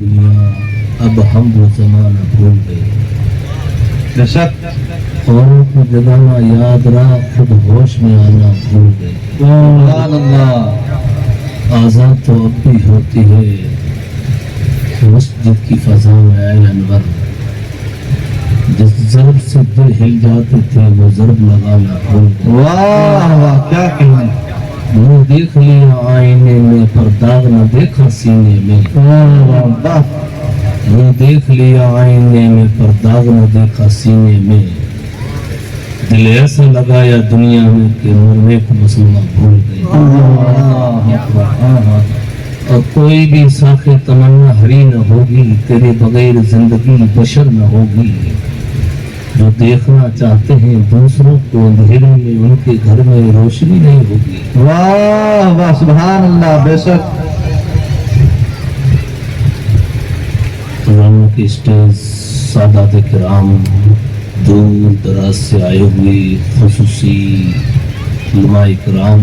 دنیا اب ہم وہ زمانہ بھول گئے، بے شک اوروں کو جگانا یاد رہا، خود ہوش میں آنا بھول گئے۔ سبحان اللہ۔ آزاد تو اب بھی ہوتی ہے مسجد کی فضا میں اے انور، جس ضرب سے دل ہل جاتے تھے وہ ضرب لگانا بھول گئے۔ واہ واہ کیا کہنا ہے۔ منہ دیکھ لیا آئینے میں پر داغ نہ دیکھا سینے میں، واہ منہ دیکھ لیا آئینے میں پر داغ نہ دیکھا سینے میں، دل ایسا لگایا دنیا میں کہ مرنے کو مسلمہ بھول گئے۔ اور کوئی بھی ساخ تمنا ہری نہ ہوگی، تیرے بغیر زندگی بشر نہ ہوگی۔ جو دیکھنا چاہتے ہیں دوسروں کو اندھیرے میں، ان کے گھر میں روشنی نہیں ہوگی۔ واہ واہ سبحان اللہ بے شک۔ پروگرام کے اسٹیج سادات کرام، دور دراز سے آئے ہوئے خصوصی علماء کرام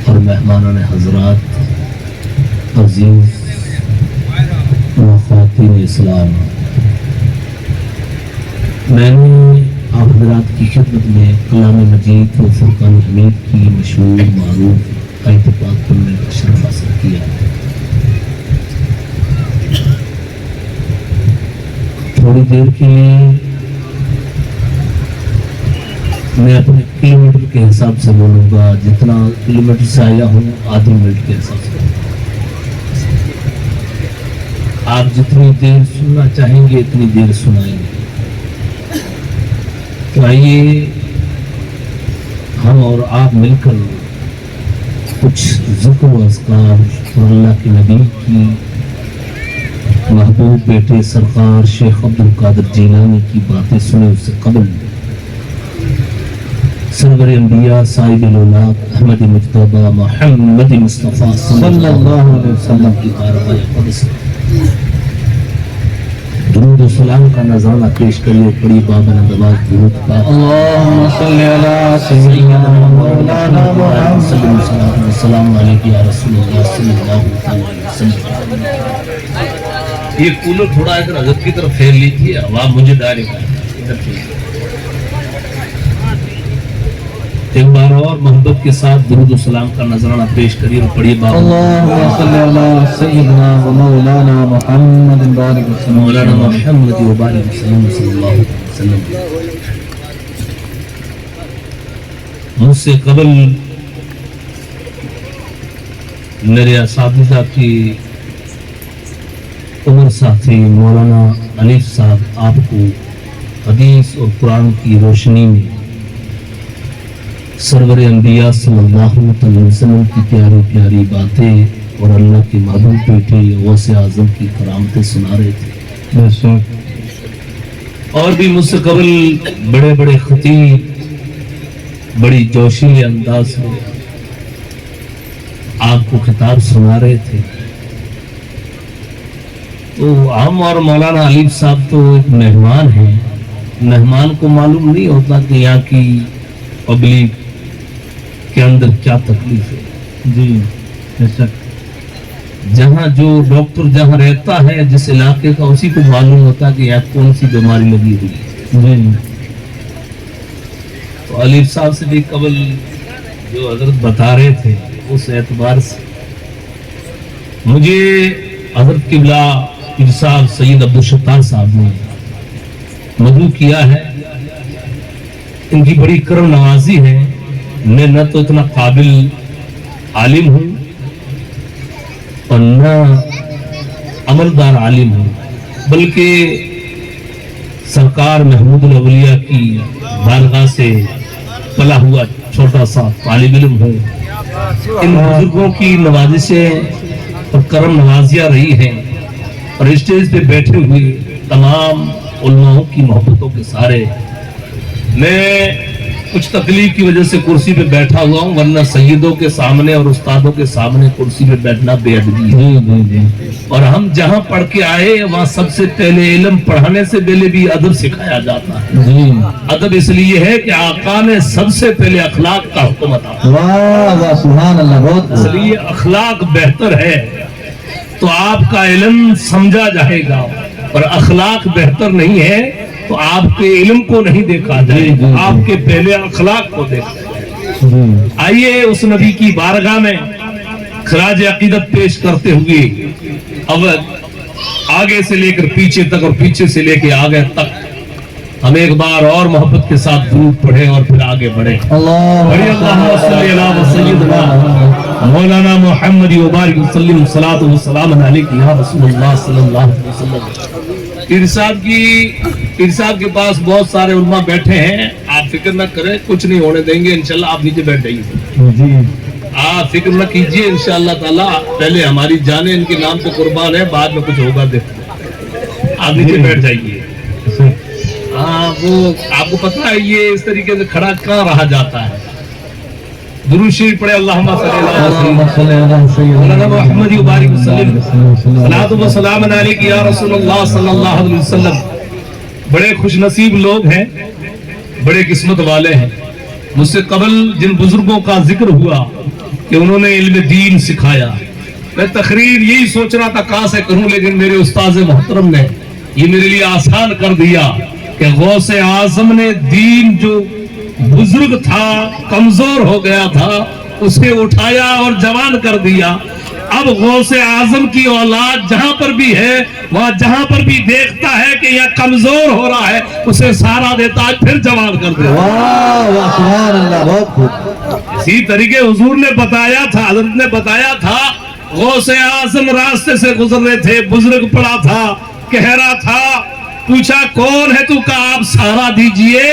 اور مہمانان حضرات، عزیز و خواتین اسلام، میں نے آپ حضرات کی خدمت میں کلام مجید و فرقان حمید کی مشہور معروف آیت پاک پڑھنے کا شرف حاصل کیا۔ تھوڑی دیر کے لیے میں اپنے کلومیٹر کے حساب سے بولوں گا، جتنا کلومیٹر سے آیا ہوں آدھی منٹ کے حساب سے۔ آپ جتنی دیر سننا چاہیں گے اتنی دیر سنائیں گے۔ تو آئیے ہم اور آپ مل کر کچھ ذکر و اذکار اور اللہ کے نبی کی محبوب بیٹے سرکار شیخ عبد القادر جیلانی کی باتیں سنے، اس سے قبل سرور انبیاء صاحب الاولاد احمد مجتبی محمد مصطفیٰ صلی اللہ علیہ وسلم کی بارگاہ قدس درود و سلام کا نذرانہ پیش کریے۔ پڑی بابا نواز درود کا اللہم صلی علی سیدنا مولانا محمد۔ السلام علیکم یا رسول اللہ صلی اللہ علیہ وسلم۔ یہ کولر تھوڑا ادھر حضرت کی طرف پھیر لیجیے، ہوا مجھے ڈائریکٹ ادھر پھیر۔ ایک بار اور محبت کے ساتھ درود و سلام کا نذرانہ پیش کریے اور پڑھیے بابا اللہم صلی علی سیدنا مولانا محمد بارک وسلم۔ مولانا محمد وبارک وسلم صلی اللہ علیہ وسلم۔ مجھ سے قبل میرے اساتذہ کی عمر ساتھی مولانا علیف صاحب آپ کو حدیث اور قرآن کی روشنی میں سرور انبیاء صلی اللہ علیہ وسلم کی پیاری پیاری باتیں اور اللہ کے محبوب بیٹے غوث اعظم کی کرامتیں سنا رہے تھے۔ اور بھی مجھ سے قبل بڑے بڑے خطیب بڑی جوشیلے انداز میں آپ کو خطاب سنا رہے تھے۔ تو ہم اور مولانا علیف صاحب تو ایک مہمان ہیں، مہمان کو معلوم نہیں ہوتا کہ یہاں کی پبلک کے اندر کیا تکلیف ہے۔ جی بے شک۔ جہاں جو ڈاکٹر جہاں رہتا ہے جس علاقے کا، اسی کو معلوم ہوتا ہے کہ یہاں کون سی بیماری لگی ہوئی ہے۔ جی تو علیف صاحب سے بھی قبل جو حضرت بتا رہے تھے اس اعتبار سے مجھے حضرت قبلہ پیر صاحب سید عبدالستار صاحب نے مدعو کیا ہے۔ ان کی بڑی کرم نوازی ہے، میں نہ تو اتنا قابل عالم ہوں اور نہ عملدار عالم ہوں، بلکہ سرکار محمود الاولیاء کی بارگاہ سے پلا ہوا چھوٹا سا طالب علم ہوں۔ ان بزرگوں کی نوازشیں اور کرم نوازیاں رہی ہیں، اور اسٹیج پہ بیٹھے ہوئے تمام علماء کی محبتوں کے سارے میں کچھ تکلیف کی وجہ سے کرسی پہ بیٹھا ہوا ہوں، ورنہ سیدوں کے سامنے اور استادوں کے سامنے کرسی پہ بیٹھنا بے ادبی ہے۔ اور ہم جہاں پڑھ کے آئے وہاں سب سے پہلے علم پڑھانے سے پہلے بھی ادب سکھایا جاتا ہے۔ ادب اس لیے ہے کہ آقا نے سب سے پہلے اخلاق کا حکم عطا کیا۔ واہ واہ سبحان اللہ، بہت اس لیے اخلاق بہتر ہے تو آپ کا علم سمجھا جائے گا، اور اخلاق بہتر نہیں ہے تو آپ کے علم کو نہیں دیکھا جائے گا، آپ کے پہلے اخلاق کو دیکھا جائے۔ آئیے اس نبی کی بارگاہ میں خراج عقیدت پیش کرتے ہوئے اب آگے سے لے کر پیچھے تک اور پیچھے سے لے کے آگے تک ہم ایک بار اور محبت کے ساتھ درود پڑھیں اور پھر آگے بڑھیں۔ بڑی اللہم صلی اللہ سیدنا مولانا محمد وبارک وسلم صلاۃ و سلام علیک یا رسول اللہ صلی اللہ علیہ وسلم۔ پیر صاحب کے پاس بہت سارے علماء بیٹھے ہیں، آپ فکر نہ کریں، کچھ نہیں ہونے دیں گے انشاءاللہ، آپ نیچے بیٹھ جائیے، آپ فکر نہ کیجئے انشاءاللہ تعالی، پہلے ہماری جانیں ان کے نام پہ قربان ہے، بعد میں کچھ ہوگا دیکھیں، آپ نیچے بیٹھ جائیے۔ ہاں وہ آپ کو پتہ ہے یہ اس طریقے سے کھڑا کہاں رہا جاتا ہے؟ درود شریف پڑھے، اللہم صلی اللہ محمد وبارک وسلم صلاۃ و سلام علیک یا رسول اللہ صلی اللہ علیہ وسلم۔ بڑے خوش نصیب لوگ ہیں، بڑے قسمت والے ہیں۔ مجھ سے قبل جن بزرگوں کا ذکر ہوا کہ انہوں نے علم دین سکھایا، میں تقریر یہی سوچ رہا تھا کہاں سے کروں، لیکن میرے استاذ محترم نے یہ میرے لیے آسان کر دیا کہ غوث اعظم نے دین جو بزرگ تھا، کمزور ہو گیا تھا، اسے اٹھایا اور جوان کر دیا۔ اب غوث اعظم کی اولاد جہاں پر بھی ہے، وہاں جہاں پر بھی دیکھتا ہے کہ یہ کمزور ہو رہا ہے، اسے سہارا دیتا ہے، پھر جوان کر دیتا ہے۔ واہ سبحان اللہ، بہت خوب۔ اسی طریقے حضور نے بتایا تھا، حضرت نے بتایا تھا، غوث اعظم راستے سے گزر رہے تھے، بزرگ پڑا تھا، کہہ رہا تھا، پوچھا کون ہے تو کہا آپ سہارا دیجئے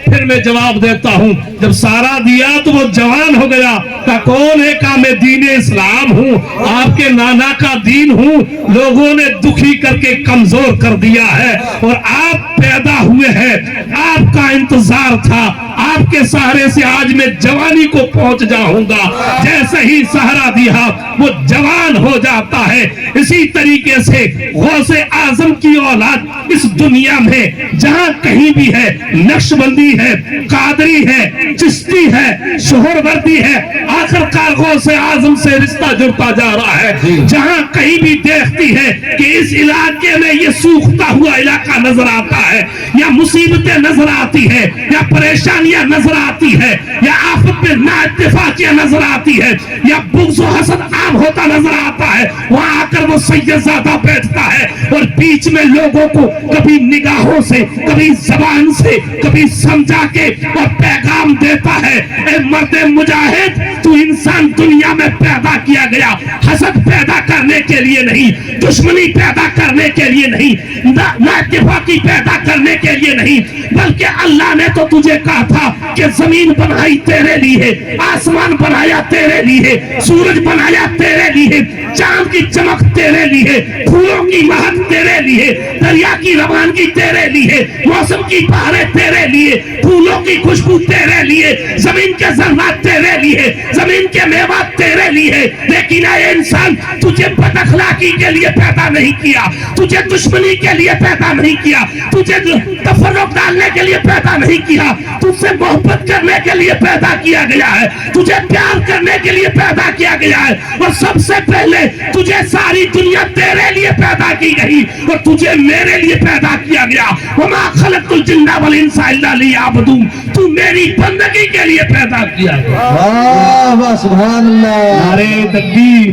پھر میں جواب دیتا ہوں۔ جب سہارا دیا تو وہ جوان ہو گیا، کہا کون ہے؟ کہا میں دین اسلام ہوں، آپ کے نانا کا دین ہوں، لوگوں نے دکھی کر کے کمزور کر دیا ہے، اور آپ پیدا ہوئے ہیں، آپ کا انتظار تھا، آپ کے سہارے سے آج میں جوانی کو پہنچ جاؤں گا۔ جیسے ہی سہارا دیا وہ جوان ہو جاتا ہے۔ اسی طریقے سے غوث اعظم کی اولاد اس دنیا میں جہاں کہیں بھی ہے، نقشبندی ہے، قادری ہے، چشتی ہے، شہروردی ہے، آخر کار غوث اعظم سے رشتہ جڑتا جا رہا ہے۔ جہاں کہیں بھی دیکھتی ہے کہ اس علاقے میں یہ سوکھتا ہوا علاقہ نظر آتا ہے، یا مصیبتیں نظر آتی ہے، یا پریشانیاں نظر آتی ہے، یا آفت میں نااتفاقیاں نظر آتی ہے، یا بغض و حسد عام ہوتا نظر آتا ہے، وہاں آ کر وہ سید زادہ بیٹھتا ہے اور بیچ میں لوگوں کو کبھی نگاہوں سے، کبھی زبان سے، کبھی سمجھا کے اور پیغام دیتا ہے۔ اے مرد مجاہد، تو انسان دنیا میں پیدا کیا گیا حسد پیدا کرنے کے لیے نہیں، دشمنی پیدا کرنے کے لیے نہیں، نااتفاقی پیدا کرنے کے لیے نہیں، بلکہ اللہ نے تو تجھے کہا تھا کہ زمین بنائی تیرے لیے، آسمان بنایا تیرے لیے، سورج بنایا تیرے لیے، چاند کی چمک تیرے لیے، پھولوں کی مہک تیرے لیے، دریا کی روانگی تیرے لیے، موسم کی بہاریں تیرے لیے، پھولوں کی خوشبو تیرے لیے، زمین کے ذرات تیرے لیے، زمین کے میوات تیرے لیے۔ لیکن اے انسان، تجھے بد اخلاقی کے لیے پیدا نہیں کیا، تجھے دشمنی کے لیے پیدا نہیں کیا، تجھے تفرق ڈالنے کے لیے پیدا نہیں کیا، تجھ سے محبت کرنے کے لیے پیدا کیا گیا ہے، تجھے پیار کرنے کے لیے پیدا کیا گیا ہے، اور سب سے پہلے تجھے ساری دنیا تیرے لیے پیدا کی گئی اور تجھے میرے لیے پیدا کیا گیا۔ وما خلقت الجن والانس الا لیعبدون، تو میری بندگی کے لیے پیدا کیا گیا۔ واہ واہ سبحان اللہ، نعرہ تکبیر۔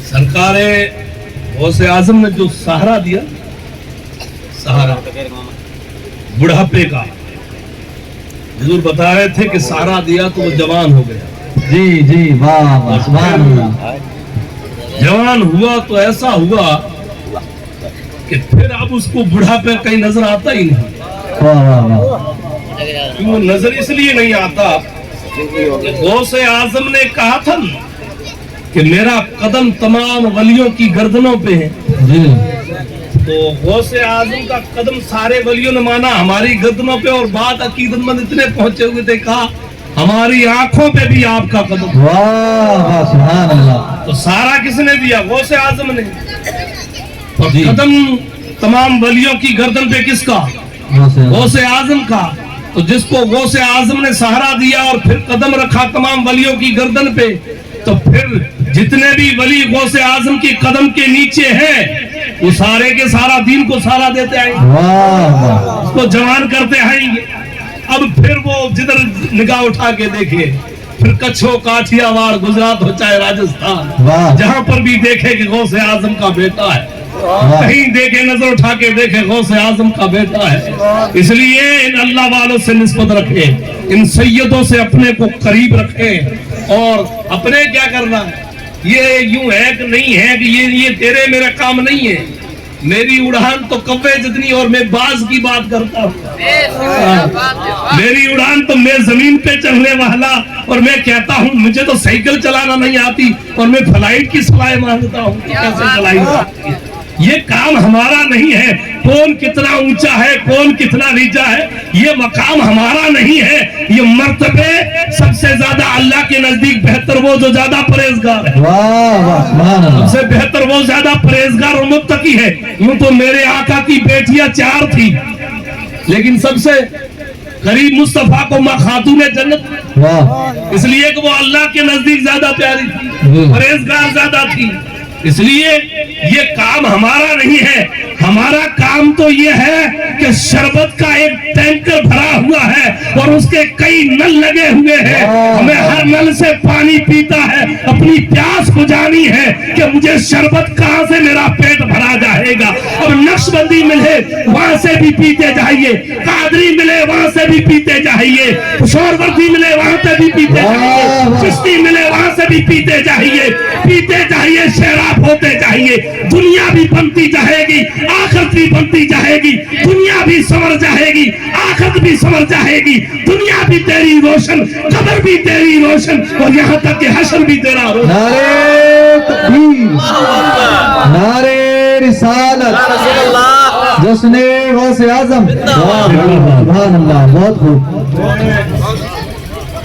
سرکار غوث اعظم نے جو سہارا دیا، سہارا بڑھاپے کا، حضور بتا رہے تھے کہ سہارا دیا تو وہ جوان ہو گیا۔ جی جی واہ واہ سبحان اللہ، جوان ہوا تو ایسا ہوا کہ پھر اب اس کو بڑھاپے کہیں نظر آتا ہی نہیں۔ واہ واہ واہ، وہ نظر اس لیے نہیں آتا کہ غوث اعظم نے کہا تھا کہ میرا قدم تمام ولیوں کی گردنوں پہ ہے، جی تو غوث اعظم کا قدم سارے ولیوں نے مانا ہماری گردنوں پہ، اور بعد عقیدت مند اتنے پہنچے ہوئے تھے، کہا ہماری آنکھوں پہ بھی آپ کا قدم۔ واہ واہ سبحان اللہ، تو سارا کس نے دیا؟ غوث اعظم نے۔ اور جی۔ قدم تمام ولیوں کی گردن پہ کس کا؟ غوث اعظم کا۔ تو جس کو غوث اعظم نے سہارا دیا اور پھر قدم رکھا تمام ولیوں کی گردن پہ، تو پھر جتنے بھی ولی غوث اعظم کی قدم کے نیچے ہیں وہ سارے کے سارا دین کو سہارا دیتے آئیں گے، اس کو جوان کرتے آئیں گے۔ اب پھر وہ جدھر نگاہ اٹھا کے دیکھے، پھر کچھ ہو کاٹھیا واڑ، گجرات ہو چاہے راجستھان، جہاں پر بھی دیکھے کہ غوث اعظم کا بیٹا ہے، کہیں دیکھے نظر اٹھا کے دیکھے غوث اعظم کا بیٹا ہے۔ اس لیے ان اللہ والوں سے نسبت رکھے، ان سیدوں سے اپنے کو قریب رکھے، اور اپنے کیا کرنا ہے، یہ یوں ہے کہ نہیں ہے کہ یہ تیرے میرا کام نہیں ہے، میری اڑان تو کوے جتنی، اور میں باز کی بات کرتا ہوں، میری اڑان تو میں زمین پہ چڑھنے والا، اور میں کہتا ہوں مجھے تو سائیکل چلانا نہیں آتی، اور میں فلائٹ کی صلاح مانگتا ہوں کیسے چلائی جاتی ہے۔ یہ کام ہمارا نہیں ہے، کون کتنا اونچا ہے کون کتنا نیچا ہے، یہ مقام ہمارا نہیں ہے، یہ مرتبے سب سے زیادہ اللہ کے نزدیک بہتر وہ جو زیادہ پرہیزگار ہے، سب سے بہتر وہ زیادہ پرہیزگار اور متقی ہے۔ یوں تو میرے آقا کی بیٹیاں 4 تھی، لیکن سب سے قریب مصطفیٰ کو ماں خاتون جنت، اس لیے کہ وہ اللہ کے نزدیک زیادہ پیاری تھی، پرہیزگار زیادہ تھی۔ اس لیے یہ کام ہمارا نہیں ہے، ہمارا کام تو یہ ہے کہ شربت کا ایک ٹینکر بھرا ہوا ہے اور اس کے کئی نل لگے ہوئے ہیں، ہمیں ہر نل سے پانی پیتا ہے، اپنی پیاس بجھانی ہے کہ مجھے شربت کہاں سے میرا پیٹ بھرا جائے گا۔ اب نقش بندی ملے وہاں سے بھی پیتے جائیے، قادری ملے وہاں سے بھی پیتے جائیے، شوروردی ملے وہاں سے بھی پیتے جائیے، چشتی ملے وہاں سے بھی پیتے جائیے، پیتے جائیے، شیراب ہوتے جائیے، دنیا بھی بنتی جائے گی، آخرت بھی بنتی جائے گی، دنیا بھی سنور جائے گی، آخرت بھی سنور جائے گی، دنیا بھی تیری روشن، قبر بھی تیری روشن، اور یہاں تک کہ حشر بھی تیرا روشن۔ نعرہ تکبیر، نعرہ رسالت، جشن غوث اعظم، سبحان اللہ، بہت خوب۔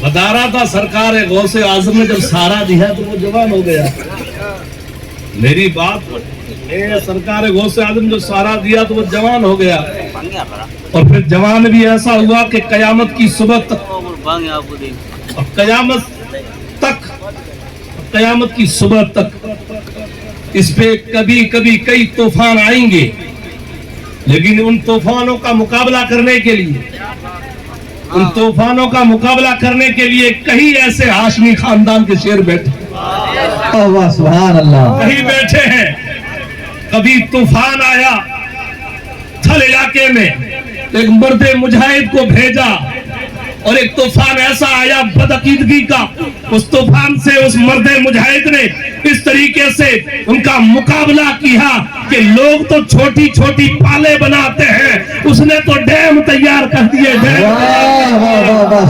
بتا رہا تھا سرکار غوث اعظم نے جب سہارا دیا تو وہ جوان ہو گیا۔ میری بات سرکار غوث اعظم جو سہارا دیا تو وہ جوان ہو گیا، اور پھر جوان بھی ایسا ہوا کہ قیامت کی صبح تک، قیامت کی صبح تک اس پہ کبھی کبھی کئی طوفان آئیں گے، لیکن ان طوفانوں کا مقابلہ کرنے کے لیے کئی ایسے ہاشمی خاندان کے شیر بیٹھے، سبحان اللہ، کہیں بیٹھے ہیں۔ کبھی طوفان آیا تھل علاقے میں، ایک مرد مجاہد کو بھیجا، اور ایک طوفان ایسا آیا بدعقیدگی کا، اس طوفان سے اس مرد مجاہد نے اس طریقے سے ان کا مقابلہ کیا کہ لوگ تو چھوٹی چھوٹی پالے بناتے ہیں، اس نے تو ڈیم تیار کر دیے،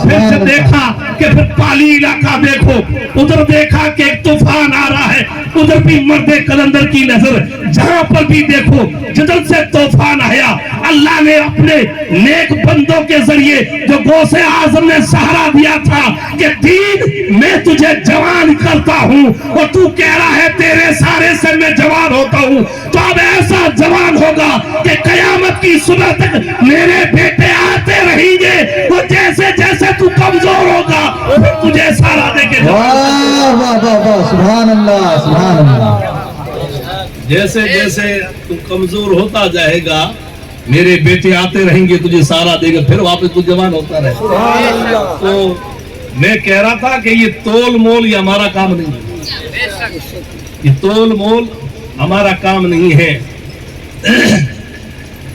پھر سے دیکھا کہ پھر پالی علاقہ دیکھو، ادھر دیکھا کہ ایک طوفان آ رہا ہے، ادھر بھی مرد قلندر کی نظر، جہاں پر بھی دیکھو جدھر سے طوفان آیا، اللہ نے اپنے نیک بندوں کے ذریعے جو غوث اعظم نے سہارا دیا تھا کہ دین میں تجھے جوان کرتا ہوں، اور تو کہہ رہا ہے تیرے سارے سے میں جوان ہوتا ہوں، تو اب ایسا جوان ہوگا کہ قیامت کی صبح تک میرے بیٹے آتے رہیں گے، وہ جیسے جیسے تو کمزور ہوگا پھر تجھے سہارا دے کے سبحان اللہ، سبحان اللہ، جیسے جیسے تو کمزور ہوتا جائے گا میرے بیٹے آتے رہیں گے تجھے سہارا دے گا، پھر واپس تو جوان ہوتا رہے گا۔ تو میں کہہ رہا تھا کہ یہ تول مول یہ ہمارا کام نہیں ہے، یہ تول مول ہمارا کام نہیں ہے،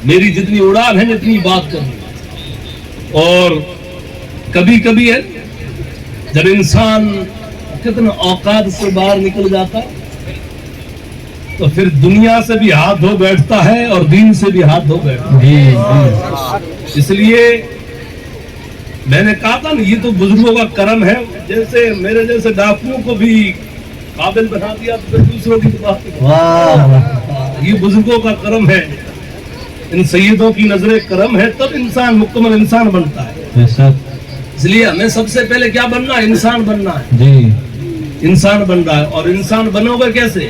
میری جتنی اڑان ہے جتنی بات کروں۔ اور کبھی کبھی ہے جب انسان کتنا اوقات سے باہر نکل جاتا ہے تو پھر دنیا سے بھی ہاتھ دھو بیٹھتا ہے اور دین سے بھی ہاتھ دھو بیٹھتا ہے۔ اس لیے میں نے کہا تھا نا یہ تو بزرگوں کا کرم ہے، جیسے میرے جیسے ڈاکوؤں کو بھی قابل بنا دیا تو پھر دوسروں کی بات، یہ بزرگوں کا کرم ہے، ان سیدوں کی نظر کرم ہے، تب انسان مکمل انسان بنتا ہے۔ اس لیے ہمیں سب سے پہلے کیا بننا ہے؟ انسان بننا ہے، انسان بن رہا ہے۔ اور انسان بنو گے کیسے؟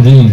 جی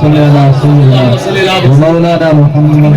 صل على سيدنا ومولانا محمد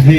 جی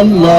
اللہ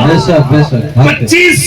بے شک بے شک حق 25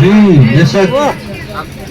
جی بے شک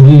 جی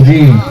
جی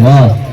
واہ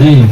جی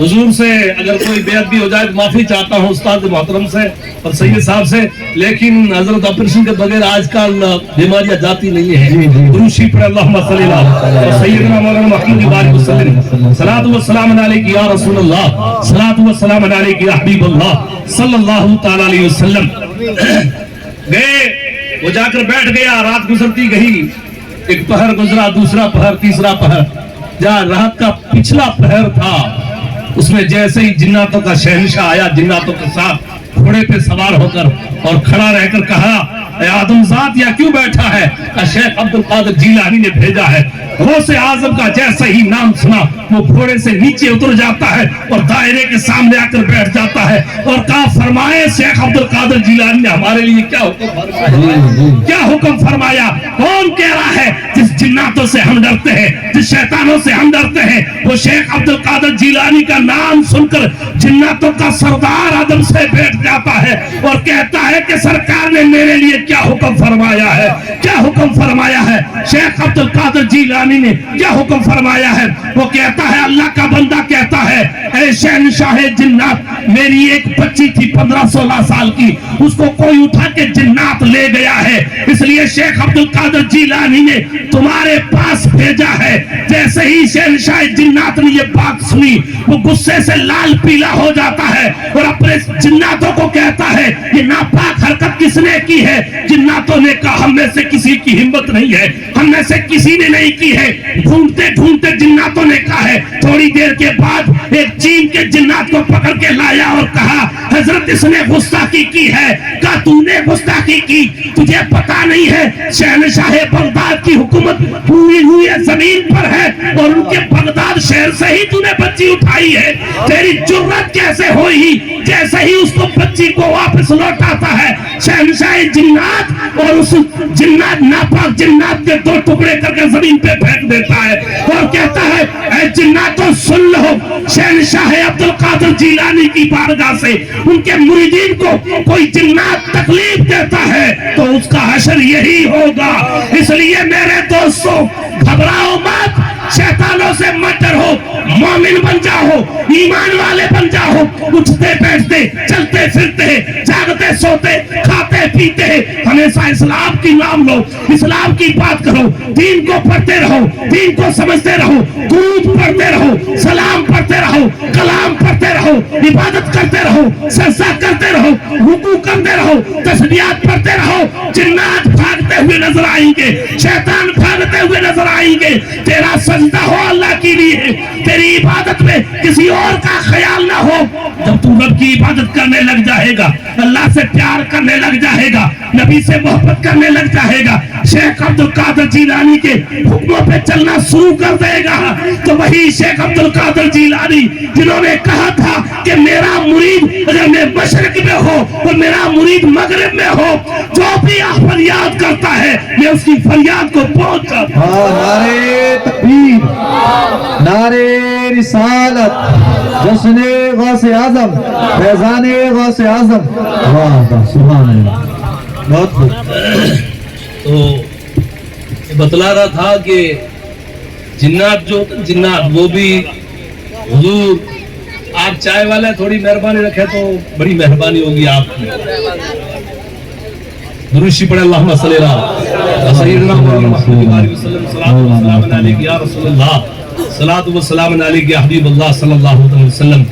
حضور سے اگر کوئی بیعت بھی ہو جائے تو معافی چاہتا ہوں استاد محترم سے اور سید صاحب سے، لیکن حضرت آپریشن کے بغیر آج کل بیماریاں جاتی نہیں ہیں۔ دروشی پر اللہم صلی اللہ اور سیدنا مولانا محمد بارک وسلم، صلاۃ و سلام علیک یا رسول اللہ، صلاۃ و سلام علیک یا حبیب اللہ صلی اللہ تعالی علیہ وسلم۔ گئے وہ جا کر بیٹھ گیا، رات گزرتی گئی، ایک پہر گزرا، دوسرا پہر، تیسرا پہر، جہاں رات کا پچھلا پہر تھا اس میں جیسے ہی جناتوں کا شہنشاہ آیا، جناتوں کے ساتھ گھوڑے پہ سوار ہو کر اور کھڑا رہ کر کہا، اے آدم ذات یا کیوں بیٹھا ہے؟ شیخ عبد القادر جیلانی نے بھیجا ہے۔ غوث اعظم کا جیسا ہی نام سنا وہ گھوڑے سے نیچے اتر جاتا ہے اور دائرے کے سامنے آ کر بیٹھ جاتا ہے اور کہا، فرمائے شیخ عبد القادر جیلانی نے ہمارے لیے کیا حکم فرمایا؟ کیا حکم فرمایا؟ کون کہہ رہا ہے جس جناتوں سے ہم ڈرتے ہیں، جس شیطانوں سے ہم ڈرتے ہیں، وہ شیخ عبد القادر جیلانی کا نام سن کر جناتوں کا سردار آدم سے بیٹھ جاتا ہے اور کہتا ہے کہ سرکار نے میرے لیے کیا حکم فرمایا ہے؟ کیا حکم فرمایا ہے؟ شیخ عبد القادر جیلانی نے کیا حکم فرمایا ہے؟ وہ کہتا ہے، اللہ کا بندہ کہتا ہے، اے شہنشاہ جنات، میری ایک بچی تھی 15-16 سال کی، اس کو کوئی اٹھا کے جنات لے گیا ہے، اس لیے شیخ عبد القادر جیلانی نے تمہارے پاس بھیجا ہے۔ جیسے ہی شہنشاہ جنات نے یہ بات سنی وہ غصے سے لال پیلا ہو جاتا ہے اور اپنے جناتوں کو کہتا ہے، یہ ناپاک حرکت کس نے کی ہے؟ جناتوں نے کہا، ہم میں سے کسی کی ہمت نہیں ہے، ہم میں سے کسی نے نہیں کی ہے۔ ڈھونڈتے ڈھونڈتے جناتوں نے کہا ہے، تھوڑی دیر کے بعد ایک چین کے جنات کو پکڑ کے لایا اور کہا، حضرت اس نے گستاخی کی ہے۔ کہا، تو نے گستاخی کی؟ تجھے پتا نہیں ہے شہنشاہ بغداد کی حکومت پوری ہوئی زمین پر ہے اور ان کے بغداد شہر سے ہی تو نے بچی اٹھائی ہے؟ تیری جرت کیسے ہوئی؟ جیسے ہی اس کو بچی کو واپس لوٹاتا ہے، شہنشاہ جنات اور اس جنات ناپاک جنات کے 2 ٹکڑے کر کے زمین پہ پھینک دیتا ہے اور کہتا ہے، اے جناتوں سن لو، شہنشاہ عبد القادر جیلانی کی بارگاہ سے ان کے مریدین کو کوئی جنات تکلیف دیتا ہے تو اس کا حشر یہی ہوگا۔ اس لیے میرے دوستوں، گھبراؤ مت، شیطانوں سے مت ڈرو، مومن بن جاؤ، ایمان والے بن جاؤ، اٹھتے بیٹھتے، چلتے پھرتے، جاگتے سوتے، کھاتے پیتے ہمیشہ اسلام کی نام لو، اسلام کی بات کرو، دین کو پڑھتے رہو، دین کو سمجھتے رہو، درود پڑھتے رہو، سلام پڑھتے رہو، کلام پڑھتے رہو، عبادت کرتے رہو، سجدہ کرتے رہو، رکوع کرتے رہو، تسبیحات پڑھتے رہو۔ جنات بھاگتے ہوئے نظر آئیں گے، شیطان بھاگتے ہوئے نظر آئیں گے۔ تیرا سجدہ ہو اللہ کے لیے، تیری عبادت میں کسی اور کا خیال نہ ہو۔ جب تو رب کی عبادت کرنے لگ جائے گا، اللہ سے پیار کرنے لگ جائے گا، نبی سے محبت کرنے لگ جائے گا، شیخ عبد القادر جیلانی کے حکموں پہ چلنا شروع کر دے گا، تو وہی شیخ عبد القادر جیلانی جنہوں نے کہا تھا کہ میرا مرید اگر میں مشرق میں ہو اور میرا مرید مغرب میں ہو، جو بھی فریاد کرتا ہے میں اس کی فریاد کو پہنچ جاتا ہوں۔ نعرے تکبیر، نعرے رسالت، جشن غوث اعظم، فیضان غوث اعظم، واہ واہ سبحان اللہ، بہت خوب۔ تو یہ بتلا رہا تھا کہ جنات جو جنات وہ بھی حضور، آپ چائے والا تھوڑی مہربانی رکھے تو بڑی مہربانی ہوگی آپ کی۔ دروشی پڑھے اللہم صلی اللہ سیدنا محمد علیہ وسلم، صلاۃ و سلام علیک یا رسول اللہ، صلاۃ و سلام علیک یا حبیب اللہ صلی اللہ علیہ وسلم۔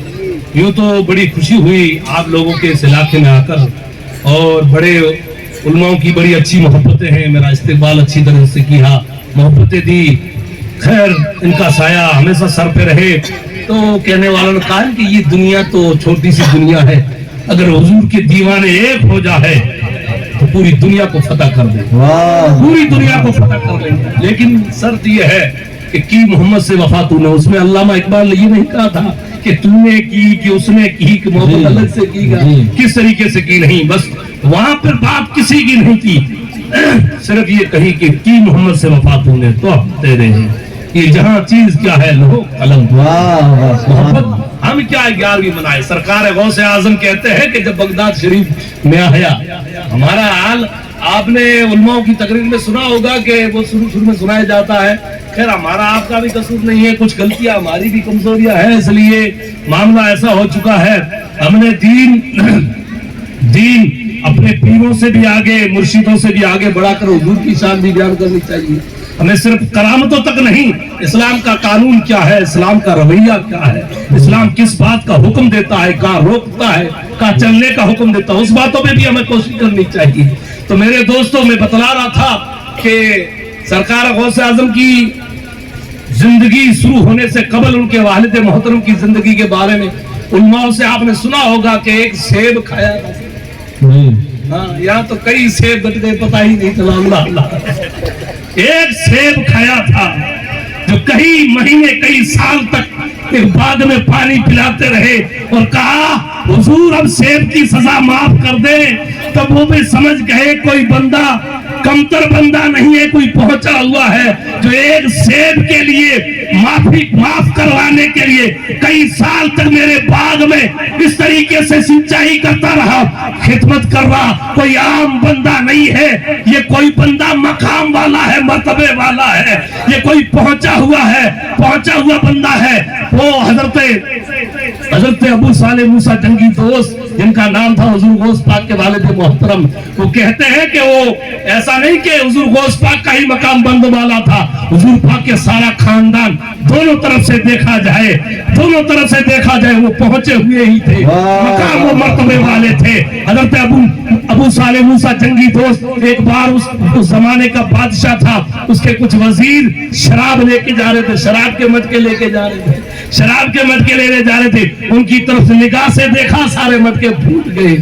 یوں تو بڑی خوشی ہوئی آپ لوگوں کے اس علاقے میں آ کر، اور بڑے علماء کی بڑی اچھی محبتیں ہیں، میرا استقبال اچھی طرح سے کیا، محبتیں دی، خیر ان کا سایہ ہمیشہ سر پہ رہے۔ تو کہنے والوں نے کہا کہ یہ دنیا تو چھوٹی سی دنیا ہے، اگر حضور کے دیوانے ایک ہو جائے تو پوری دنیا کو فتح کر دیں، پوری دنیا کو فتح کر دیں۔ لیکن شرط یہ ہے کہ کی محمد سے وفا تو نے، اس میں علامہ اقبال نے یہ نہیں کہا تھا کہ تو نے کی کہ اس نے کی کہ محبت الگ سے کی گا، کس طریقے سے کی نہیں، بس وہاں پر بات کسی کی نہیں کی، صرف یہ کہی کہ کی محمد سے وفا تو نے تو تیرے ہیں، یہ جہاں چیز کیا ہے لو قلم، محبت ہم کیا 11ویں منائے۔ سرکار غوث اعظم کہتے ہیں کہ جب بغداد شریف میں آیا ہمارا حال آپ نے علماء کی تقریر میں سنا ہوگا کہ وہ شروع میں سنایا جاتا ہے. خیر ہمارا آپ کا بھی قصور نہیں ہے, کچھ غلطیاں ہماری بھی کمزوریاں ہیں, اس لیے معاملہ ایسا ہو چکا ہے. ہم نے دین اپنے پیروں سے بھی آگے, مرشدوں سے بھی آگے بڑھا کر حضور کی شان بھی بیان کرنی چاہیے. ہمیں صرف کرامتوں تک نہیں, اسلام کا قانون کیا ہے, اسلام کا رویہ کیا ہے, اسلام کس بات کا حکم دیتا ہے, کہاں روکتا ہے, کہاں چلنے کا حکم دیتا ہے, اس باتوں پہ بھی ہمیں کوشش کرنی چاہیے. تو میرے دوستوں میں بتلا رہا تھا کہ سرکار غوث اعظم کی زندگی شروع ہونے سے قبل ان کے والد محترم کی زندگی کے بارے میں علماء سے آپ نے سنا ہوگا کہ ایک سیب کھایا تھا. ہاں, یہاں تو کئی سیب بٹ گئے, پتہ ہی نہیں چلا. اللہ, ایک سیب کھایا تھا جو کئی مہینے کئی سال تک ایک باغ میں پانی پلاتے رہے اور کہا حضور اب سیب کی سزا معاف کر دیں. تب وہ بھی سمجھ گئے کوئی بندہ کمتر بندہ نہیں ہے, کوئی پہنچا ہوا ہے جو ایک سیب کے لیے معاف کروانے کے لیے کئی سال تک میرے باغ میں اس طریقے سے سنچائی کرتا رہا, خدمت کر رہا. کوئی عام بندہ نہیں ہے, یہ کوئی بندہ مقام والا ہے, مرتبے والا ہے, یہ کوئی پہنچا ہوا بندہ ہے. وہ حضرت ابو صالح موسیٰ جنگی دوست جن کا نام تھا حضور غوث پاک کے والد محترم, وہ کہتے ہیں کہ وہ ایسا نہیں کہ حضور غوث پاک کا ہی مقام بند والا تھا, حضور پاک کے سارا خاندان دونوں طرف سے دیکھا جائے وہ پہنچے ہوئے ہی تھے, مقام و مرتبے والے تھے. حضرت ابو صالح موسیٰ جنگی دوست ایک بار اس زمانے کا بادشاہ تھا, اس کے کچھ وزیر شراب لے کے جا رہے تھے, شراب کے مٹکے لے کے جا رہے تھے. ان کی طرف سے نگاہ سے دیکھا, سارے مٹکے پھوٹ گئے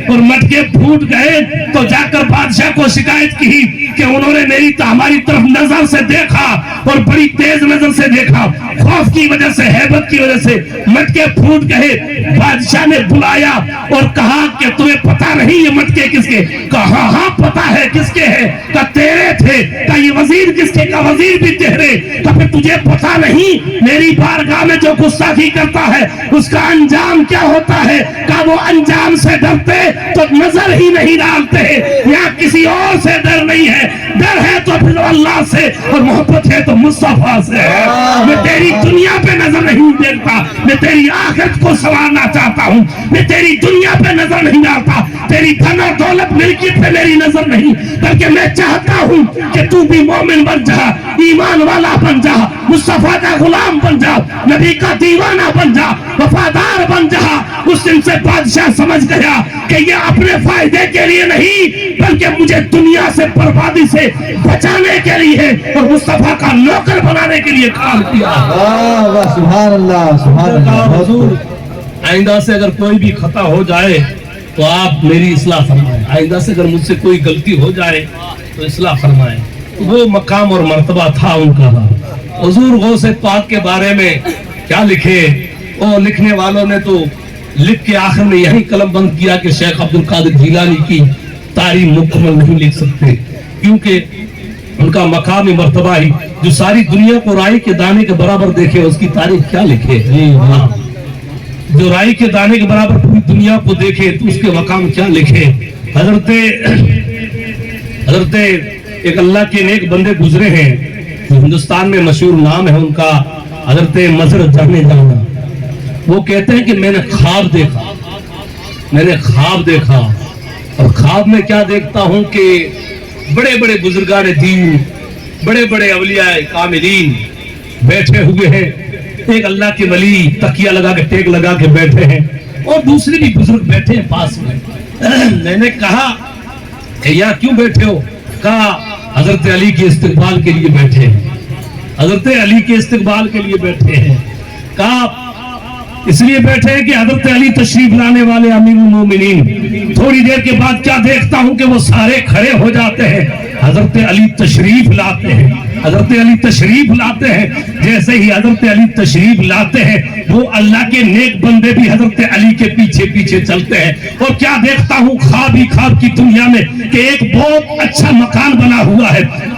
اور مٹکے پھوٹ گئے تو جا کر بادشاہ کو شکایت کی کہ انہوں نے ہماری طرف نظر سے دیکھا اور بڑی تیز نظر سے دیکھا, خوف کی وجہ سے, ہیبت کی وجہ سے مٹکے پھوٹ گئے. بادشاہ نے بلایا اور کہا کہ تمہیں پتا نہیں یہ مٹکے کس کے؟ کہا ہاں پتا ہے کس کے ہے. کہا تیرے تھے. کہا یہ وزیر کس کے؟ کہا وزیر بھی تیرے. کہا پھر تجھے پتا نہیں میری بارگاہ میں جو گستاخی کرتا ہے اس کا انجام کیا ہوتا ہے؟ کہا وہ انجام سے ڈرتے تو نظر ہی نہیں ڈالتے. یہاں کسی اور سے ڈر نہیں ہے, ڈر ہے تو پھر اللہ سے اور محبت ہے تو مصطفیٰ سے. میں تیری دنیا پہ نظر نہیں دیکھتا, میں تیری آخرت کو سنوارنا چاہتا ہوں. میں تیری دنیا پہ نظر نہیں ڈالتا, تیری دھن اور دولت ملکیت پہ میری نظر نہیں, بلکہ میں چاہتا ہوں کہ تو بھی مومن بن جا, ایمان والا بن جا, مصطفیٰ کا غلام بن جا, نبی کا دیوانہ بن جا, وفادار بن جا. اس دن سے بادشاہ سمجھ گیا کہ یہ اپنے فائدے کے لیے نہیں بلکہ مجھے دنیا سے بربادی سے بچانے کے لیے اور مصطفیٰ کا نوکر بنانے کے لیے کام کیا. سبحان اللہ. حضور آئندہ سے اگر کوئی بھی خطا ہو جائے تو آپ میری اصلاح فرمائیں. آئندہ سے اگر مجھ سے کوئی غلطی ہو جائے تو اصلاح فرمائیں. وہ مقام اور مرتبہ تھا ان کا. حضور غوث پاک کے بارے میں کیا لکھے, اور لکھنے والوں نے تو لکھ کے آخر میں یہی قلم بند کیا کہ شیخ عبد القادر جیلانی کی تاریخ مکمل نہیں لکھ سکتے, کیونکہ ان کا مقام مرتبہ ہی جو ساری دنیا کو رائی کے دانے کے برابر دیکھے اس کی تاریخ کیا لکھے. جو رائی کے دانے کے برابر پوری دنیا کو دیکھے تو اس کے مقام کیا لکھے. حضرت ایک اللہ کے نیک بندے گزرے ہیں جو ہندوستان میں مشہور نام ہے ان کا, حضرت مظہر جانے جانا. وہ کہتے ہیں کہ میں نے خواب دیکھا اور خواب میں کیا دیکھتا ہوں کہ بڑے بڑے بزرگان دین, بڑے بڑے اولیاء کاملین بیٹھے ہوئے ہیں. ایک اللہ کے ولی تکیہ لگا کے ٹیک لگا کے بیٹھے ہیں اور دوسرے بھی بزرگ بیٹھے ہیں پاس میں. میں نے کہا کہ یہاں کیوں بیٹھے ہو؟ کہا حضرت علی کے استقبال کے لیے بیٹھے ہیں. حضرت علی کے استقبال کے لیے بیٹھے ہیں. کہا اس لیے بیٹھے ہیں کہ حضرت علی تشریف لانے والے امیر المومنین. تھوڑی دیر کے بعد کیا دیکھتا ہوں کہ وہ سارے کھڑے ہو جاتے ہیں. حضرت علی تشریف لاتے ہیں, حضرت علی تشریف لاتے ہیں. جیسے ہی حضرت علی تشریف لاتے ہیں وہ اللہ کے نیک بندے بھی حضرت علی کے پیچھے پیچھے چلتے ہیں. اور کیا دیکھتا ہوں خواب ہی خواب کی دنیا میں کہ ایک بہت اچھا مکان بنا ہوا ہے,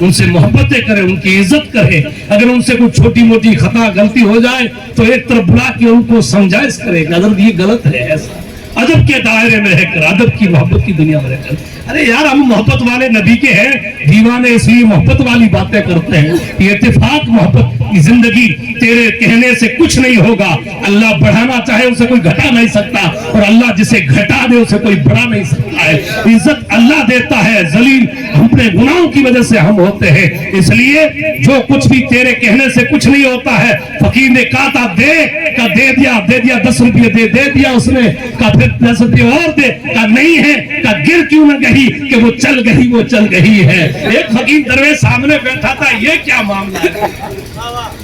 ان سے محبتیں کریں, ان کی عزت کریں. اگر ان سے کوئی چھوٹی موٹی خطا غلطی ہو جائے تو ایک طرف بلا کے ان کو سمجھائش کرے کہ حضرت یہ غلط ہے, ایسا ادب کے دائرے میں رہ کر, ادب کی محبت کی دنیا میں رہ کر. ارے یار ہم محبت والے نبی کے ہیں, دیوانے اس لیے محبت والی باتیں کرتے ہیں. یہ اتفاق محبت کی زندگی تیرے کہنے سے کچھ نہیں ہوگا. اللہ بڑھانا چاہے اسے کوئی گھٹا نہیں سکتا, اور اللہ جسے گھٹا دے اسے کوئی بڑھا نہیں سکتا ہے. عزت اللہ دیتا ہے, ذلیل اپنے گناہوں کی وجہ سے ہم ہوتے ہیں. اس لیے جو کچھ بھی تیرے کہنے سے کچھ نہیں ہوتا ہے. فقیر نے کہا تھا دے, کا دے دیا, 10 روپے دے دیا اس نے. کا پھر 10 روپے اور دے, کا نہیں ہے, کا گر کیوں نہ گئی کہ وہ چل گئی ہے. ایک فقیر درویش سامنے بیٹھا تھا, یہ کیا معاملہ ہے,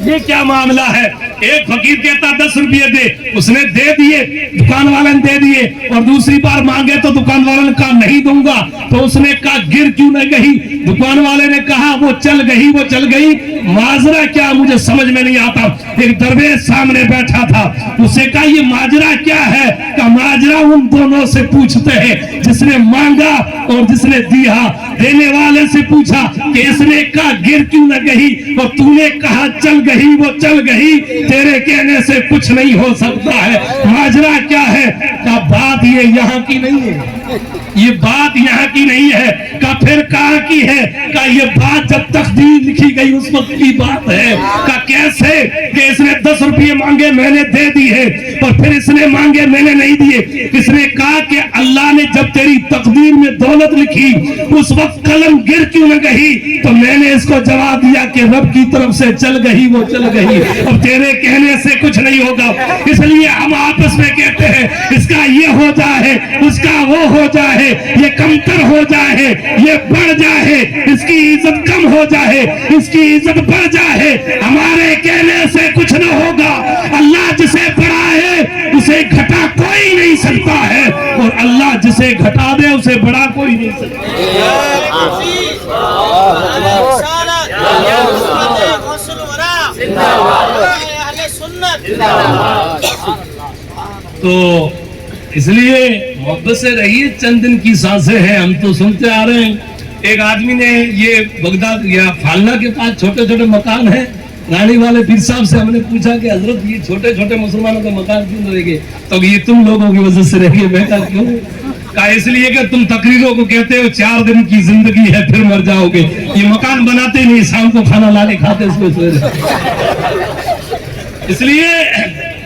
یہ کیا معاملہ ہے. ایک فقیر کہتا 10 روپے دے, اس نے دے دیے, دکان والے نے دے دیے, اور دوسری بار مانگے تو دکان والے نے کہا نہیں دوں گا. تو اس نے کہا گر کیوں نہ گئی. دکان والے نے کہا وہ چل گئی, ماجرا کیا مجھے سمجھ میں نہیں آتا. ایک درویش سامنے بیٹھا تھا, اسے کہا یہ ماجرا کیا ہے. کہ ماجرا ان دونوں سے پوچھتے ہیں, جس نے مانگا اور جس نے دیا. دینے والے سے پوچھا کہ اس نے کہا گر کیوں نہ گئی, اور تو نے کہا چل گئی, وہ چل گئی. تیرے کہنے سے کچھ نہیں ہو سکتا ہے. ماجرا کیا ہے. کہ بات یہ یہاں کی نہیں ہے, یہ بات یہاں کی نہیں ہے. کہ پھر کہاں کی ہے. کہ یہ بات جب تقدیر لکھی گئی اس وقت کی بات ہے. کہ کیسے, کہ اس نے 10 روپے مانگے میں نے دے دیے, اور پھر اس نے مانگے میں نے نہیں دیے. اس نے کہا کہ اللہ نے جب تیری تقدیر میں دولت لکھی اس وقت قلم گر کیوں نہ گئی. تو میں نے اس کو جواب دیا کہ رب کی طرف سے چل گئی, وہ چل گئی. اب تیرے کہنے سے کچھ نہیں ہوگا. اس لیے ہم آپس میں کہتے ہیں اس کا یہ ہو جائے, اس کا وہ ہو جائے, یہ کمتر ہو جائے, یہ بڑھ جائے, اس کی عزت کم ہو جائے, اس کی عزت بڑھ جائے. ہمارے کہنے سے کچھ نہ ہوگا. اللہ جسے بڑھائے اسے گھٹا کوئی نہیں سکتا ہے, اور اللہ جسے گھٹا دے اسے بڑا کوئی نہیں سکتا. تو اس لیے محبت سے رہیے. چند دن کی سانسیں ہیں, ہم تو سنتے آ رہے ہیں. ایک آدمی نے یہ بغداد یا فالنا کے پاس چھوٹے چھوٹے مکان ہیں, رانی والے پیر صاحب سے ہم نے پوچھا کہ حضرت یہ چھوٹے چھوٹے مسلمانوں کے مکان کیوں رہ گئے. تو یہ تم لوگوں کی وجہ سے رہ گئے. میں کہا کیوں. کہا اس لیے کہ تم تقریروں کو کہتے ہو 4 دن کی زندگی ہے پھر مر جاؤ گے. یہ مکان بناتے نہیں, شام کو کھانا لانے کھاتے اس میں سوئے رہتے. اس لیے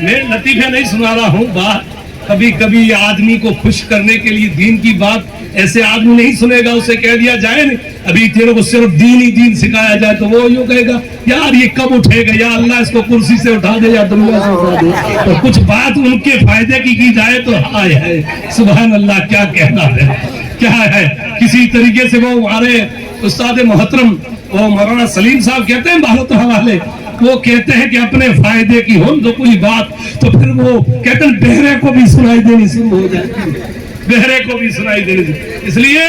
میں لطیفے نہیں سنا رہا ہوں. بات کبھی کبھی آدمی کو خوش کرنے کے لیے دین کی بات ایسے آدمی نہیں سنے گا, اسے کہہ دیا جائے ابھی تیرے کو صرف دین ہی دین سکھایا جائے تو وہ یوں کہے گا یار یہ کب اٹھے گا, یا اللہ اس کو کرسی سے اٹھا دے یا دنیا سے اٹھا دے. تو کچھ بات ان کے فائدے کی جائے تو ہائے ہے سبحان اللہ, کیا کہنا ہے, کیا ہے. کسی طریقے سے وہ ہمارے استاد محترم وہ مولانا سلیم صاحب کہتے ہیں بہت والے, وہ کہتے ہیں کہ اپنے فائدے کی ہو تو کوئی بات تو پھر وہ کہتے ہیں بہرے کو بھی سنائی دینی شروع ہو جائے, بہرے کو بھی سنائی دینی. اس لیے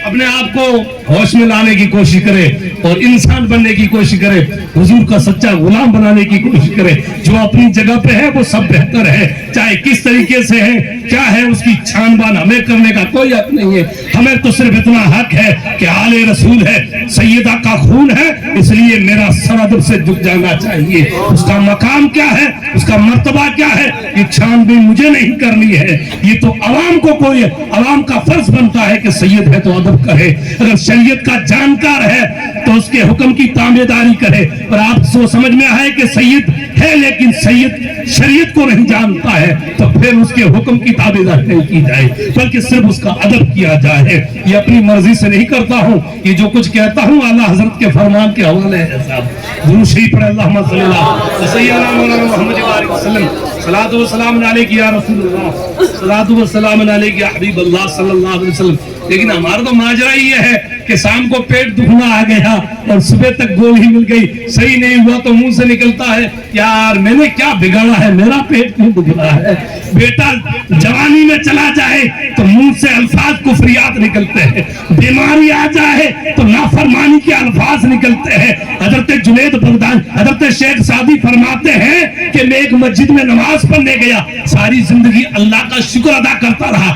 اپنے آپ کو ہوش میں لانے کی کوشش کرے اور انسان بننے کی کوشش کرے, حضور کا سچا غلام بنانے کی کوشش کرے. جو اپنی جگہ پہ ہے وہ سب بہتر ہے, چاہے کس طریقے سے ہے, کیا ہے اس کی چھان بان ہمیں کرنے کا کوئی حق نہیں ہے. ہمیں تو صرف اتنا حق ہے کہ آل رسول ہے, سیدہ کا خون ہے, اس لیے میرا سر ادب سے جھک جانا چاہیے. اس کا مقام کیا ہے, اس کا مرتبہ کیا ہے, یہ چھان بھی مجھے نہیں کرنی ہے. یہ تو عوام کو کوئی, عوام کا فرض بنتا ہے کہ سید ہے تو ادب کرے. اگر شریعت کا جانکار ہے تو اس کے حکم کی تابعداری کرے. اور آپ سو سمجھ میں آئے کہ سید ہے لیکن سید شریعت کو نہیں جانتا ہے تو پھر اس کے حکم کی تابعداری نہیں کی جائے بلکہ صرف اس کا ادب کیا جائے. یہ اپنی مرضی سے نہیں کرتا ہوں, یہ جو کچھ کہتا ہوں اعلیٰ حضرت کے فرمان کے حوالے ہے. صاحب درود شریف پڑھ اللہم صلی اللہ سیدنا مولانا محمد علیہ وسلم, صلاۃ و سلام علیک یا رسول اللہ, صلاۃ و سلام علیک یا حبیب اللہ صلی اللہ علیہ وسلم. لیکن ہمارا تو ماجرا یہ ہے کہ شام کو پیٹ دکھنا آ گیا اور صبح تک گولی مل گئی, صحیح نہیں ہوا تو منہ سے نکلتا ہے یار میں نے کیا بگاڑا ہے, میرا پیٹ کیوں دکھ رہا ہے. بیٹا جوانی میں چلا جائے تو منہ سے الفاظ کفریات نکلتے ہیں, بیماری آ جائے تو نافرمانی کے الفاظ نکلتے ہیں. حضرت جنید بغدادی, حضرت شیخ سعدی فرماتے ہیں کہ میں ایک مسجد میں نماز پڑھنے گیا, ساری زندگی اللہ کا شکر ادا کرتا رہا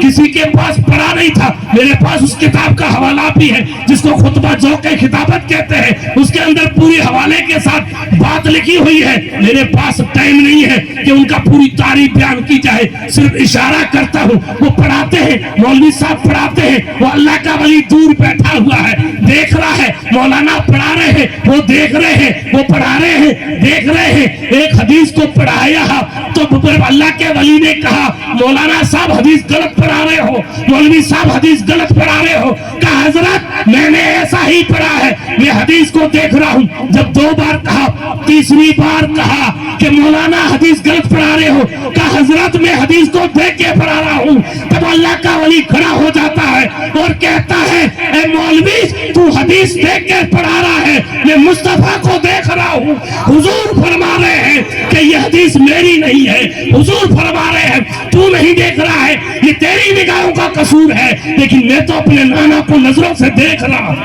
کسی کے پاس پڑھا نہیں تھا. میرے پاس اس کتاب کا حوالہ بھی ہے جس کو خطبہ ذوق خطابت کہتے ہیں. اس کے اندر پوری حوالے کے ساتھ بات لکھی ہوئی ہے. میرے پاس ٹائم نہیں ہے کہ ان کا پوری تاریخ بیان کی جائے, صرف اشارہ کرتا ہوں. وہ پڑھاتے ہیں, مولوی صاحب پڑھاتے ہیں, وہ اللہ کا ولی دور بیٹھا ہوا ہے, دیکھ رہا ہے. مولانا پڑھا رہے ہیں, وہ دیکھ رہے ہیں, وہ پڑھا رہے ہیں, دیکھ رہے ہیں. ایک حدیث کو پڑھایا تو اللہ کے ولی نے کہا مولانا صاحب حدیث غلط پڑھا رہے ہو, مولوی صاحب حدیث غلط پڑھا رہے ہو. کہا حضرت میں نے ایسا ہی پڑھا ہے, میں حدیث کو دیکھ رہا ہوں. جب 2 بار کہا, تیسری بار کہا کہ مولانا حدیث غلط پڑھا رہے ہو, کہا حضرت میں حدیث کو دیکھ کے پڑھا رہا ہوں. تب اللہ کا ولی کھڑا ہو جاتا ہے اور کہتا ہے اے مولوی تو حدیث دیکھ کے پڑھا رہا ہے, میں مصطفیٰ کو دیکھ رہا ہوں. حضور فرما رہے ہیں کہ یہ حدیث میری نہیں ہے. حضور فرما رہے ہیں تو نہیں دیکھ رہا ہے, یہ تیری نگاہوں کا قصور ہے, لیکن میں تو اپنے نانا کو نظروں سے دیکھ رہا ہوں.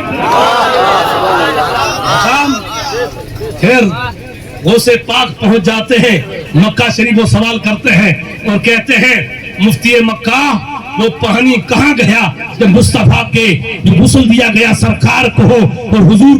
پھر غوث پاک پہنچ جاتے ہیں مکہ شریف, وہ سوال کرتے ہیں اور کہتے ہیں مفتی مکہ وہ پانی کہاں گیا جب مصطفیٰ کے جو غسل دیا گیا سرکار کو ہو اور حضور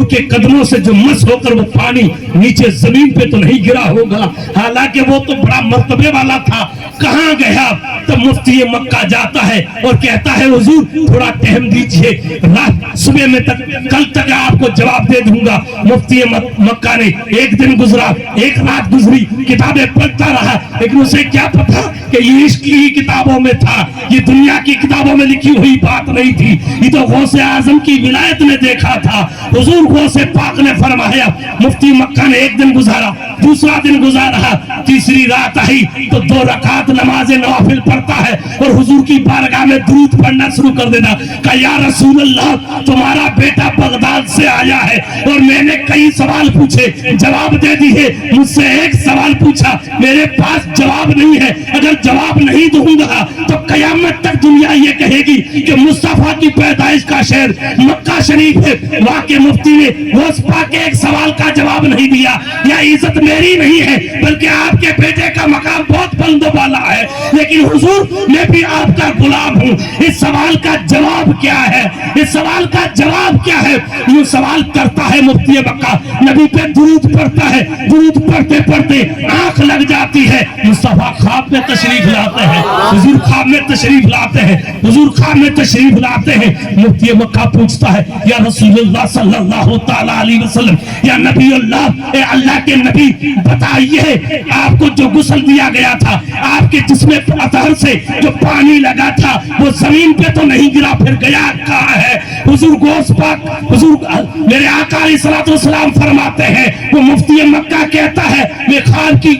کے قدموں سے جو مس ہو کر وہ پانی نیچے زمین پہ تو نہیں گرا ہوگا, حالانکہ وہ تو بڑا مرتبے والا تھا, کہاں گیا؟ تب مفتی مکہ جاتا ہے اور کہتا ہے حضور تھوڑا ٹائم دیجئے, رات صبح میں تک کل تک آپ کو جواب دے دوں گا. مفتی مکہ نے ایک دن گزرا, ایک رات گزری, کتابیں پڑھتا رہا, لیکن اسے کیا پتا کہ یہ عشق کی کتابوں میں تھا, یہ دنیا کی کتابوں میں لکھی ہوئی بات نہیں تھی. یہ تو غوث اعظم کی ولایت میں دیکھا تھا. حضور غوث پاک نے فرمایا مفتی مکہ نے ایک دن گزارا, دوسرا دن گزارا, تیسری رات آئی تو 2 رکعت نماز نوافل پڑھتا ہے اور حضور کی بارگاہ میں درود پڑھنا شروع کر دینا. کہا یا رسول اللہ تمہارا بیٹا بغداد سے آیا ہے اور میں نے کئی سوال پوچھے, جواب دے دیے. مجھ سے ایک سوال پوچھا, میرے پاس جواب نہیں ہے. اگر جواب نہیں دوں گا تو قیامت تک دنیا یہ کہے گی کہ مصطفیٰ کی پیدائش کا شہر مکہ شریف ہے. واقع مفتی نے غوث پاک کے ایک سوال کا جواب نہیں دیا. یا عزت میری نہیں ہے بلکہ آپ کے بیٹے کا مقام بہت بلند و بالا ہے, لیکن حضور میں بھی آپ کا غلام ہوں. اس سوال کا جواب کیا ہے؟ اس سوال کا جواب کیا ہے؟ یہ سوال کرتا ہے مفتی مکہ, نبی پہ درود پڑھتا ہے, درود پڑھتے پڑھتے آنکھ لگ جاتی ہے. مصطفیٰ خواب میں تشریف لاتے ہیں, حضور خواب میں تشریف لاتے ہیں, حضور خواب میں تشریف لاتے ہیں. مفتی مکہ پوچھتا ہے یا رسول اللہ صلی اللہ تعالی علیہ وسلم, یا نبی اللہ, اے اللہ کے نبی بتائیے آپ کو جو غسل دیا گیا تھا, آپ کے جسم اطہر سے جو پانی لگا تھا وہ زمین پہ تو نہیں گرا, پھر گیا کہاں ہے؟ حضور غوث پاک, حضور میرے آقا علیہ الصلوۃ والسلام فرماتے ہیں, وہ مفتی مکہ کہتا ہے میں خواب کی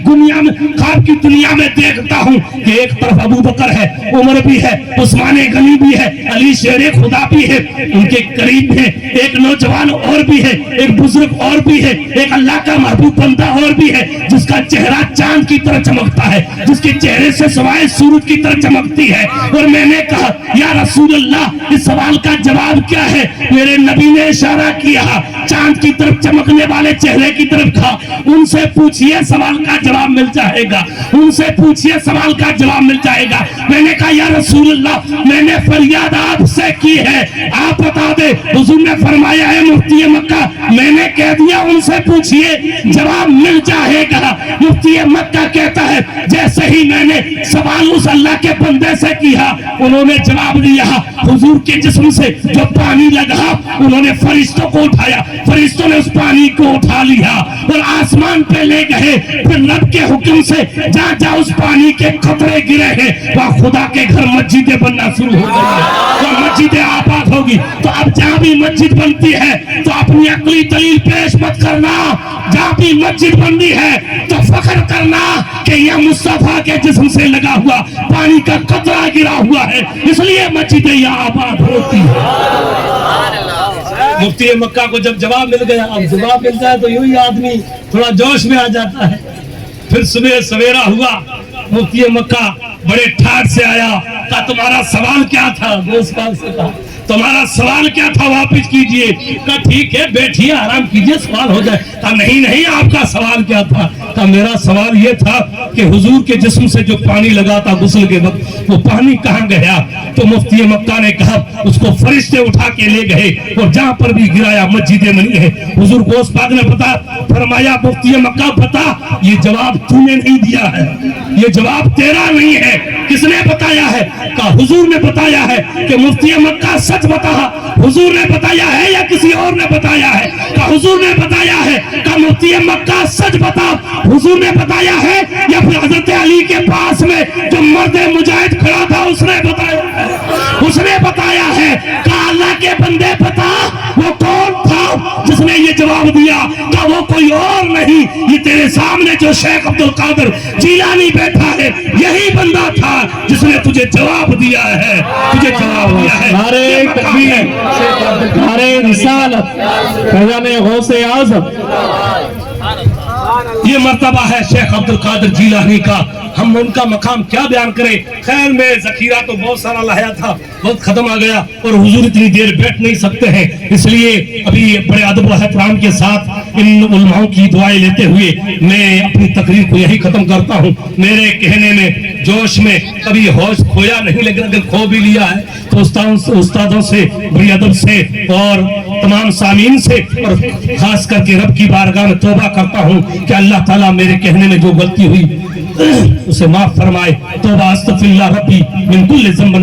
دنیا میں دیکھتا ہوں کہ ایک طرف ابو بکر ہے, عمر بھی ہے, عثمان غنی بھی ہے, علی شیر خدا بھی ہے, ان کے قریب ہے, ایک نوجوان اور بھی ہے, ایک بزرگ اور بھی ہے, ایک اللہ کا محبوب بندہ اور بھی ہے جس کا چہرہ چاند کی طرح چمکتا ہے, جس کے چہرے سے سوائے سورج کی طرح چمکتی ہے. اور میں نے کہا یا رسول اللہ اس سوال کا جواب کیا ہے؟ میرے نبی نے اشارہ کیا چاند کی طرف چمکنے والے چہرے کی طرف, کھا ان سے پوچھئے سوال کا جواب مل جائے گا, ان سے پوچھئے سوال کا جواب مل جائے گا. میں نے کہا یا رسول اللہ میں نے فریاد آپ سے کی ہے, آپ بتا دے. حضور نے فرمایا ہے مفتی مکہ میں نے کہہ دیا, ان سے پوچھئے جواب مل جائے گا. مفتی مکہ کہتا ہے جیسے ہی میں نے سوال اس اللہ کے بندے سے کیا انہوں نے جواب دیا. حضور کے جسم سے جو پانی لگا انہوں نے فرشتوں کو اٹھایا, فرشتوں نے اس پانی کو اٹھا لیا اور آسمان پہ لے گئے. پھر رب کے حکم سے جہاں جہاں اس پانی کے قطرے گرے ہیں وہاں خدا کے گھر مسجدیں بننا شروع ہو گئی ہیں, وہ مسجدیں آباد ہوگی. تو اب جہاں بھی مسجد بنتی ہے تو اپنی عقلی دلیل پیش مت کرنا, جہاں بھی مسجد بنتی ہے تو فخر کرنا کہ یہ مصطفیٰ کے جسم سے لگا ہوا پانی کا قطرہ گرا ہوا ہے, اس لیے مسجدیں یہاں آباد ہوتی ہیں. مفتی مکہ کو جب جواب مل گیا, اب جواب ملتا ہے تو یوں ہی آدمی تھوڑا جوش میں آ جاتا ہے. پھر صبح سویرا ہوا, مفتی مکہ بڑے ٹھاٹ سے آیا, کہا تمہارا سوال کیا تھا؟ غوث پاک سے کہا تمہارا سوال کیا تھا واپس کیجئے. کہا ٹھیک ہے بیٹھیے آرام کیجئے سوال ہو جائے. کہا نہیں آپ کا سوال کیا تھا؟ کہا میرا سوال یہ تھا کہ حضور کے جسم سے جو پانی لگا تھا غسل کے وقت وہ پانی کہاں گیا؟ تو مفتی مکہ نے کہا اس کو فرشتے اٹھا کے لے گئے اور جہاں پر بھی گرایا مسجد منی ہے۔ حضور غوث پاک نے فرمایا مفتی مکہ بتا، یہ جواب تو نے نہیں دیا ہے، یہ جواب تیرا نہیں ہے، کس نے بتایا ہے؟ کہا حضور نے بتایا ہے کہ مفتی مکہ سچ بتا، حضور نے بتایا ہے یا کسی اور نے بتایا ہے؟ کہا حضور نے بتایا ہے۔ کہا مفتی مکہ سچ بتا، حضور نے بتایا ہے یا پھر حضرت علی کے پاس میں جو مرد مجاہد کھڑا تھا اس نے بتایا ہے؟ اس نے بتایا ہے۔ کہا اللہ کے بندے بتا وہ کون تھا جس نے یہ جواب دیا؟ کہا وہ کوئی اور نہیں، یہ تیرے سامنے جو شیخ عبد القادر جیلانی بیٹھا ہے یہی بندہ تھا جس نے تجھے جواب دیا ہے، تجھے جواب دیا ہے۔ نعرہ تکبیر، نعرہ رسالت، فیضان غوث اعظم۔ یہ مرتبہ ہے شیخ عبد القادر جیلانی کا، ہم ان کا مقام کیا بیان کریں؟ خیر میں ذخیرہ تو بہت سارا لایا تھا، بہت ختم آ گیا اور حضور اتنی دیر بیٹھ نہیں سکتے ہیں، اس لیے ابھی بڑے ادب و احترام کے ساتھ ان علماءوں کی دعائیں لیتے ہوئے میں اپنی تقریر کو یہی ختم کرتا ہوں۔ میرے کہنے میں جوش میں کبھی ہوش کھویا نہیں، لیکن اگر کھو بھی لیا ہے تو استادوں سے، بڑی ادب سے اور تمام سامعین سے اور خاص کر کے رب کی بارگاہ میں توبہ کرتا ہوں کہ اللہ تعالیٰ میرے کہنے میں جو غلطی ہوئی اسے معاف فرمائے۔ توبہ استغفر اللہ ربی من کل ذنب